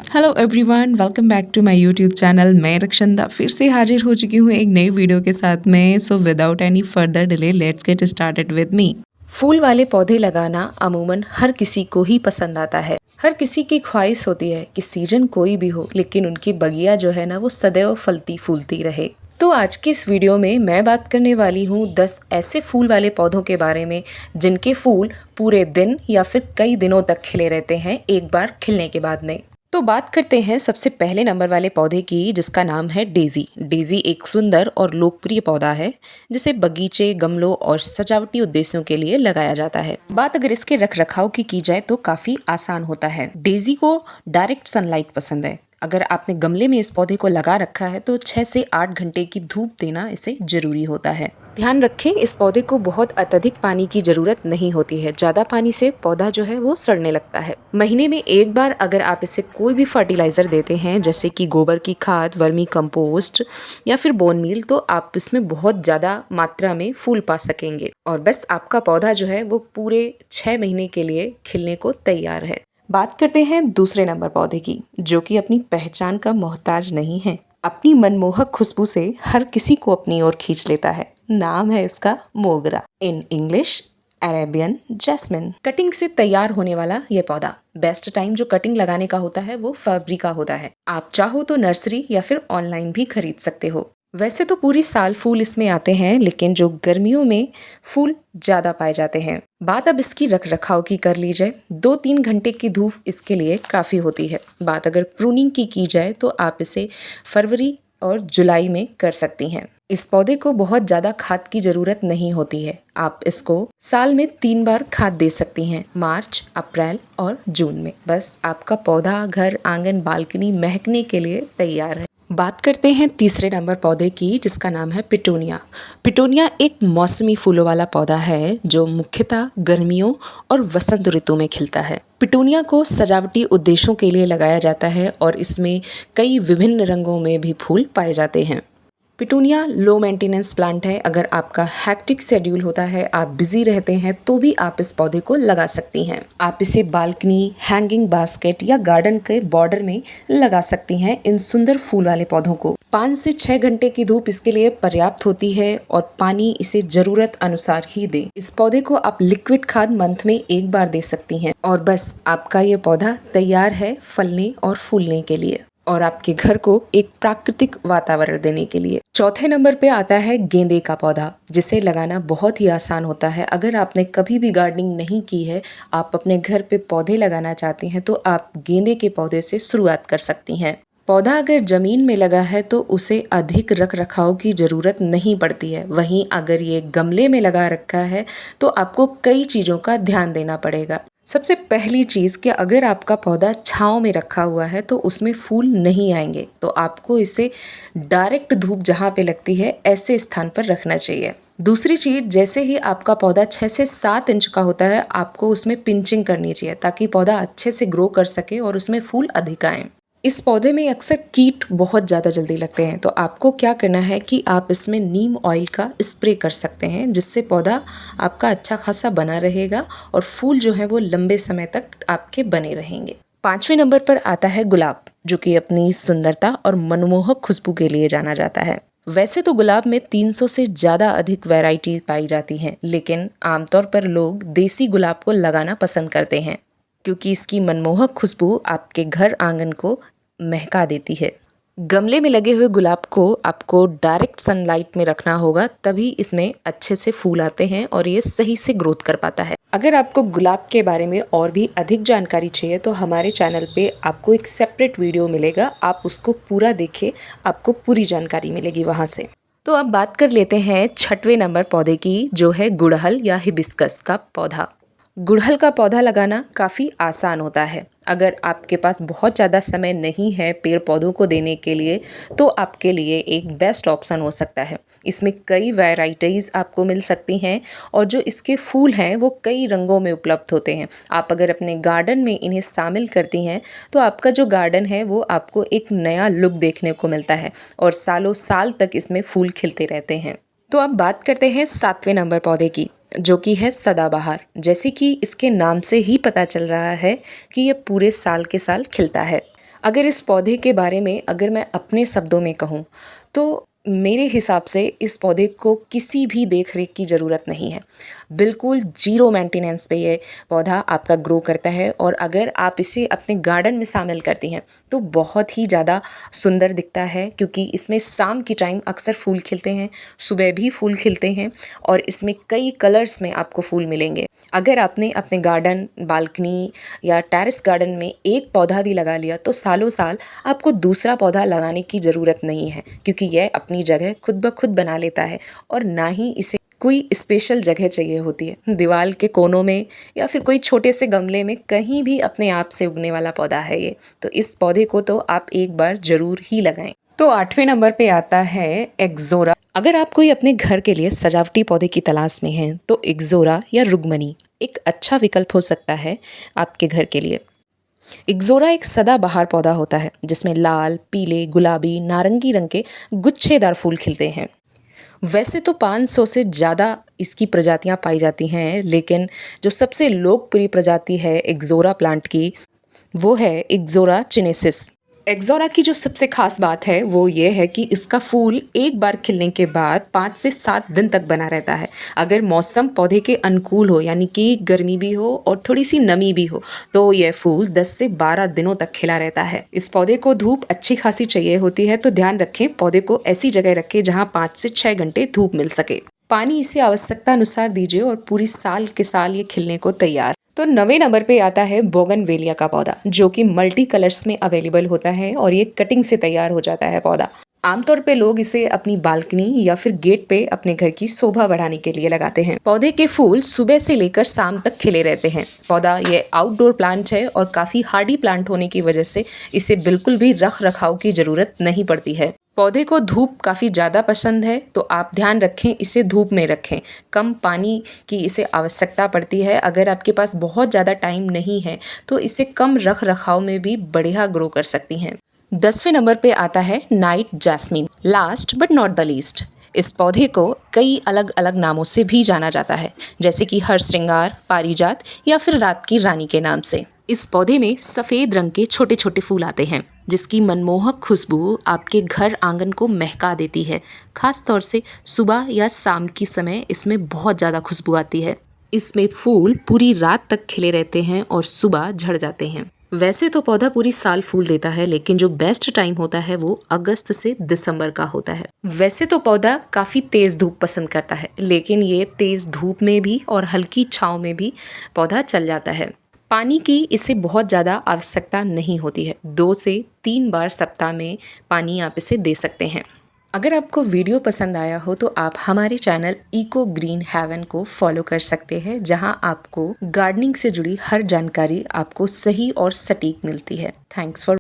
Hello everyone, welcome back to my YouTube channel. मैं रक्षंदा फिर से हाजिर हो चुकी हूँ एक नई वीडियो के साथ में। So without any further delay let's get started with me. फूल वाले पौधे लगाना अमूमन हर किसी को ही पसंद आता है। हर किसी की ख्वाहिश होती है कि सीजन कोई भी हो लेकिन उनकी बगिया जो है ना वो सदैव फलती फूलती रहे। तो आज की इस वीडियो में मैं बात करने वाली हूँ 10 ऐसे फूल वाले पौधों के बारे में जिनके फूल पूरे दिन या फिर कई दिनों तक खिले रहते हैं एक बार खिलने के बाद में। तो बात करते हैं सबसे पहले नंबर वाले पौधे की, जिसका नाम है डेजी। डेजी एक सुंदर और लोकप्रिय पौधा है जिसे बगीचे, गमलों और सजावटी उद्देश्यों के लिए लगाया जाता है। बात अगर इसके रख रखाव की जाए तो काफी आसान होता है। डेजी को डायरेक्ट सनलाइट पसंद है। अगर आपने गमले में इस पौधे को लगा रखा है तो 6 से 8 घंटे की धूप देना इसे जरूरी होता है। ध्यान रखें, इस पौधे को बहुत अत्यधिक पानी की जरूरत नहीं होती है। ज्यादा पानी से पौधा जो है वो सड़ने लगता है। महीने में एक बार अगर आप इसे कोई भी फर्टिलाइजर देते हैं जैसे कि गोबर की खाद, वर्मी कंपोस्ट या फिर बोन मील, तो आप इसमें बहुत ज्यादा मात्रा में फूल पा सकेंगे और बस आपका पौधा जो है वो पूरे 6 महीने के लिए खिलने को तैयार है। बात करते हैं दूसरे नंबर पौधे की, जो कि अपनी पहचान का मोहताज नहीं है। अपनी मनमोहक खुशबू से हर किसी को अपनी ओर खींच लेता है। नाम है इसका मोगरा, in English Arabian jasmine. Cutting से तैयार होने वाला ये पौधा, बेस्ट टाइम जो कटिंग लगाने का होता है वो फरवरी का होता है। आप चाहो तो नर्सरी या फिर ऑनलाइन भी खरीद सकते हो। वैसे तो पूरी साल फूल इसमें आते हैं लेकिन जो गर्मियों में फूल ज्यादा पाए जाते हैं। बात अब इसकी रख रखाव की कर ली जाए, 2-3 घंटे की धूप इसके लिए काफी होती है। बात अगर प्रूनिंग की जाए तो आप इसे फरवरी और जुलाई में कर सकती हैं। इस पौधे को बहुत ज्यादा खाद की जरूरत नहीं होती है। आप इसको साल में 3 बार खाद दे सकती हैं, मार्च, अप्रैल और जून में। बस आपका पौधा घर, आंगन, बालकनी महकने के लिए तैयार है। बात करते हैं तीसरे नंबर पौधे की, जिसका नाम है पिटूनिया। पिटूनिया एक मौसमी फूलों वाला पौधा है जो मुख्यतः गर्मियों और वसंत ऋतु में खिलता है। पिटूनिया को सजावटी उद्देश्यों के लिए लगाया जाता है और इसमें कई विभिन्न रंगों में भी फूल पाए जाते हैं। पिटूनिया लो मेंटेनेंस प्लांट है। अगर आपका हैक्टिक शेड्यूल होता है, आप बिजी रहते हैं, तो भी आप इस पौधे को लगा सकती हैं। आप इसे बालकनी, हैंगिंग बास्केट या गार्डन के बॉर्डर में लगा सकती हैं। इन सुंदर फूल वाले पौधों को 5 से 6 घंटे की धूप इसके लिए पर्याप्त होती है और पानी इसे जरूरत अनुसार ही दें। इस पौधे को आप लिक्विड खाद मंथ में एक बार दे सकती हैं और बस आपका ये पौधा तैयार है फलने और फूलने के लिए और आपके घर को एक प्राकृतिक वातावरण देने के लिए। चौथे नंबर पे आता है गेंदे का पौधा, जिसे लगाना बहुत ही आसान होता है। अगर आपने कभी भी गार्डनिंग नहीं की है, आप अपने घर पे पौधे लगाना चाहती हैं, तो आप गेंदे के पौधे से शुरुआत कर सकती हैं। पौधा अगर जमीन में लगा है तो उसे अधिक रख रखाव की जरूरत नहीं पड़ती है। वहीं अगर ये गमले में लगा रखा है तो आपको कई चीजों का ध्यान देना पड़ेगा। सबसे पहली चीज कि अगर आपका पौधा छांव में रखा हुआ है तो उसमें फूल नहीं आएंगे, तो आपको इसे डायरेक्ट धूप जहाँ पे लगती है ऐसे स्थान पर रखना चाहिए। दूसरी चीज, जैसे ही आपका पौधा 6 से 7 इंच का होता है, आपको उसमें पिंचिंग करनी चाहिए ताकि पौधा अच्छे से ग्रो कर सके और उसमें फूल अधिक आए। इस पौधे में अक्सर कीट बहुत ज़्यादा जल्दी लगते हैं, तो आपको क्या करना है कि आप इसमें नीम ऑयल का स्प्रे कर सकते हैं, जिससे पौधा आपका अच्छा खासा बना रहेगा और फूल जो है वो लंबे समय तक आपके बने रहेंगे। 5वें नंबर पर आता है गुलाब, जो कि अपनी सुंदरता और मनमोहक खुशबू के लिए जाना जाता है। वैसे तो गुलाब में 300 से ज़्यादा अधिक वैरायटी पाई जाती हैं, लेकिन आमतौर पर लोग देसी गुलाब को लगाना पसंद करते हैं क्योंकि इसकी मनमोहक खुशबू आपके घर आंगन को महका देती है। गमले में लगे हुए गुलाब को आपको डायरेक्ट सनलाइट में रखना होगा, तभी इसमें अच्छे से फूल आते हैं और ये सही से ग्रोथ कर पाता है। अगर आपको गुलाब के बारे में और भी अधिक जानकारी चाहिए तो हमारे चैनल पे आपको एक सेपरेट वीडियो मिलेगा, आप उसको पूरा देखिए, आपको पूरी जानकारी मिलेगी वहाँ से। तो अब बात कर लेते हैं 6वें नंबर पौधे की, जो है गुड़हल या हिबिस्कस का पौधा। गुड़हल का पौधा लगाना काफ़ी आसान होता है। अगर आपके पास बहुत ज़्यादा समय नहीं है पेड़ पौधों को देने के लिए, तो आपके लिए एक बेस्ट ऑप्शन हो सकता है। इसमें कई वैराइटीज़ आपको मिल सकती हैं और जो इसके फूल हैं वो कई रंगों में उपलब्ध होते हैं। आप अगर अपने गार्डन में इन्हें शामिल करती हैं तो आपका जो गार्डन है वो आपको एक नया लुक देखने को मिलता है और सालों साल तक इसमें फूल खिलते रहते हैं। तो अब बात करते हैं 7वें नंबर पौधे की, जो कि है सदाबहार। जैसे कि इसके नाम से ही पता चल रहा है कि ये पूरे साल के साल खिलता है। अगर इस पौधे के बारे में अगर मैं अपने शब्दों में कहूँ तो मेरे हिसाब से इस पौधे को किसी भी देख रेख की ज़रूरत नहीं है। बिल्कुल ज़ीरो मेंटेनेंस पे ये पौधा आपका ग्रो करता है और अगर आप इसे अपने गार्डन में शामिल करती हैं तो बहुत ही ज़्यादा सुंदर दिखता है, क्योंकि इसमें शाम के टाइम अक्सर फूल खिलते हैं, सुबह भी फूल खिलते हैं और इसमें कई कलर्स में आपको फूल मिलेंगे। अगर आपने अपने गार्डन, बालकनी या टेरेस गार्डन में एक पौधा भी लगा लिया तो सालों साल आपको दूसरा पौधा लगाने की ज़रूरत नहीं है, क्योंकि यह अपनी जगह खुद ब खुद बना लेता है और ना ही इसे कोई स्पेशल जगह चाहिए होती है। दीवार के कोनों में या फिर कोई छोटे से गमले में कहीं भी अपने आप से उगने वाला पौधा है ये। तो इस पौधे को तो आप एक बार ज़रूर ही लगाएं। तो 8वें नंबर पे आता है एक्सोरा। अगर आप कोई अपने घर के लिए सजावटी पौधे की तलाश में हैं तो एक्सोरा या रुगमनी एक अच्छा विकल्प हो सकता है आपके घर के लिए। एक्सोरा एक सदाबहार पौधा होता है जिसमें लाल, पीले, गुलाबी, नारंगी रंग के गुच्छेदार फूल खिलते हैं। वैसे तो 500 से ज़्यादा इसकी प्रजातियां पाई जाती हैं, लेकिन जो सबसे लोकप्रिय प्रजाति है एक्सोरा प्लांट की वो है एक्सोरा चिनेसिस। एक्सोरा की जो सबसे खास बात है वो ये है कि इसका फूल एक बार खिलने के बाद 5 से 7 दिन तक बना रहता है। अगर मौसम पौधे के अनुकूल हो, यानी कि गर्मी भी हो और थोड़ी सी नमी भी हो, तो यह फूल 10 से 12 दिनों तक खिला रहता है। इस पौधे को धूप अच्छी खासी चाहिए होती है, तो ध्यान रखें पौधे को ऐसी जगह रखें जहाँ 5 से 6 घंटे धूप मिल सके। पानी इसे आवश्यकता अनुसार दीजिए और पूरी साल के साल ये खिलने को तैयार। तो 9वें नंबर पे आता है बोगनवेलिया का पौधा, जो कि मल्टी कलर्स में अवेलेबल होता है और ये कटिंग से तैयार हो जाता है पौधा। आमतौर पे लोग इसे अपनी बालकनी या फिर गेट पे अपने घर की शोभा बढ़ाने के लिए लगाते हैं। पौधे के फूल सुबह से लेकर शाम तक खिले रहते हैं। पौधा ये आउटडोर प्लांट है और काफी हार्डी प्लांट होने की वजह से इसे बिल्कुल भी रख रखाव की जरूरत नहीं पड़ती है। पौधे को धूप काफ़ी ज़्यादा पसंद है, तो आप ध्यान रखें इसे धूप में रखें। कम पानी की इसे आवश्यकता पड़ती है। अगर आपके पास बहुत ज़्यादा टाइम नहीं है तो इसे कम रख रखाव में भी बढ़िया ग्रो कर सकती हैं। 10वें नंबर पे आता है night jasmine. Last but not the least, इस पौधे को कई अलग अलग नामों से भी जाना जाता है, जैसे कि हर श्रृंगार, पारिजात या फिर रात की रानी के नाम से। इस पौधे में सफ़ेद रंग के छोटे छोटे फूल आते हैं जिसकी मनमोहक खुशबू आपके घर आंगन को महका देती है। खास तौर से सुबह या शाम के समय इसमें बहुत ज़्यादा खुशबू आती है। इसमें फूल पूरी रात तक खिले रहते हैं और सुबह झड़ जाते हैं। वैसे तो पौधा पूरी साल फूल देता है, लेकिन जो बेस्ट टाइम होता है वो अगस्त से दिसंबर का होता है। वैसे तो पौधा काफ़ी तेज़ धूप पसंद करता है, लेकिन ये तेज़ धूप में भी और हल्की छाँव में भी पौधा चल जाता है। पानी की इसे बहुत ज़्यादा आवश्यकता नहीं होती है। 2 से 3 बार सप्ताह में पानी आप इसे दे सकते हैं। अगर आपको वीडियो पसंद आया हो तो आप हमारे चैनल इको ग्रीन हेवन को फॉलो कर सकते हैं, जहां आपको गार्डनिंग से जुड़ी हर जानकारी आपको सही और सटीक मिलती है। Thanks for